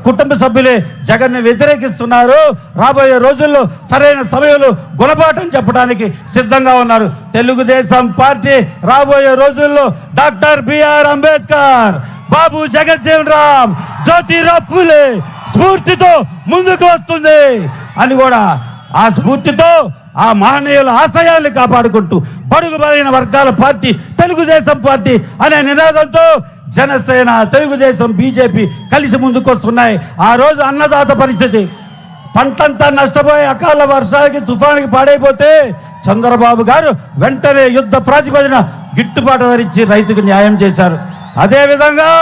కుటుంబ సభ్యులే జగన్ వ్యతిరేకిస్తున్నారు. రాబోయే రోజుల్లో సరైన సమయంలో గుణపాఠం చెప్పడానికి సిద్ధంగా ఉన్నారు. తెలుగుదేశం పార్టీ రాబోయే రోజుల్లో డాక్టర్ బిఆర్ అంబేద్కర్, బాబు జగజ్జీవన్ రామ్, జ్యోతిరావు ఫూలే స్ఫూర్తితో ముందుకు వస్తుంది అని కూడా ఆ స్ఫూర్తితో ఆ మహనీయుల ఆశయాల్ని కాపాడుకుంటూ బడుగు బలైన వర్గాల పార్టీ తెలుగుదేశం పార్టీ అనే నినాదంతో జనసేన, తెలుగుదేశం, బీజేపీ కలిసి ముందుకు వస్తున్నాయి. ఆ రోజు అన్నదాత పరిస్థితి, పంటంతా నష్టపోయి అకాల వర్షాలకి తుఫానికి పాడైపోతే చంద్రబాబు గారు వెంటనే యుద్ధ ప్రాతిపదికన గిట్టుబాటు ధరించి రైతుకు న్యాయం చేశారు. అదేవిధంగా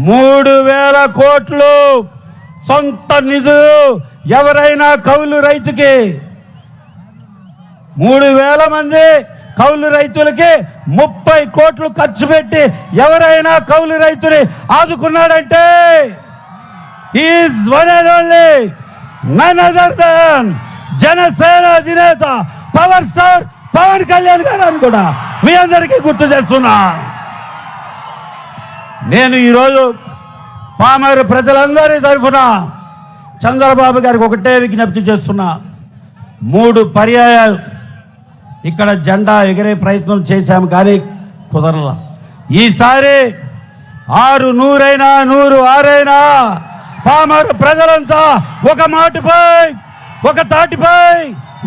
3,000 కోట్లు సొంత నిధులు ఎవరైనా కౌలు రైతుకి 3,000 మంది కౌలు రైతులకి 30 కోట్లు ఖర్చు పెట్టి ఎవరైనా కౌలు రైతుని ఆదుకున్నాడంటే is one and only none other than Janasena అధినేత పవర్ స్టార్ పవన్ కళ్యాణ్ గారు అని కూడా మీ అందరికీ గుర్తు చేస్తున్నా. నేను ఈరోజు పామరు ప్రజలందరి తరఫున చంద్రబాబు గారికి ఒకటే విజ్ఞప్తి చేస్తున్నా. 3 పర్యాయాలు ఇక్కడ జెండా ఎగిరే ప్రయత్నం చేశాము కానీ కుదరలా. ఈసారి 6 100 106 పామరు ప్రజలంతా ఒక మాటపై ఒక తాటిపై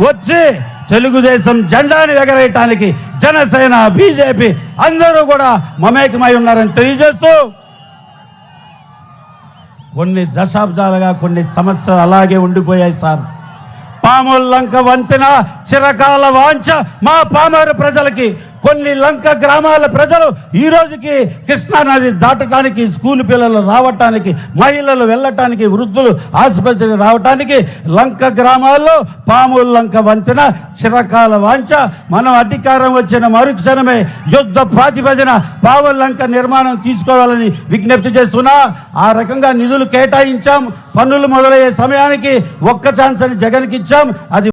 వచ్చి తెలుగుదేశం జెండాని ఎగరేయటానికి జనసేన, బీజేపీ అందరూ కూడా మమేకమై ఉన్నారని తెలియజేస్తూ, కొన్ని దశాబ్దాలుగా కొన్ని సమస్యలు అలాగే ఉండిపోయాయి సార్. పాముల లంక వంతెన చిరకాల వాంఛ మా పామరు ప్రజలకి. కొన్ని లంక గ్రామాల ప్రజలు ఈ రోజుకి కృష్ణానది దాటడానికి, స్కూల్ పిల్లలు రావటానికి, మహిళలు వెళ్ళటానికి, వృద్ధులు ఆసుపత్రికి రావటానికి లంక గ్రామాల్లో పాముల లంక వంతెన చిరకాల వాంఛ. మనం అధికారం వచ్చిన మరుక్షణమే యుద్ధ ప్రాతిపదికన పాముల లంక నిర్మాణం తీసుకోవాలని విజ్ఞప్తి చేస్తున్నా. ఆ రకంగా నిధులు కేటాయించాం. పన్నులు మొదలయ్యే సమయానికి ఒక్క ఛాన్స్ అని జగన్కి ఇచ్చాం. అది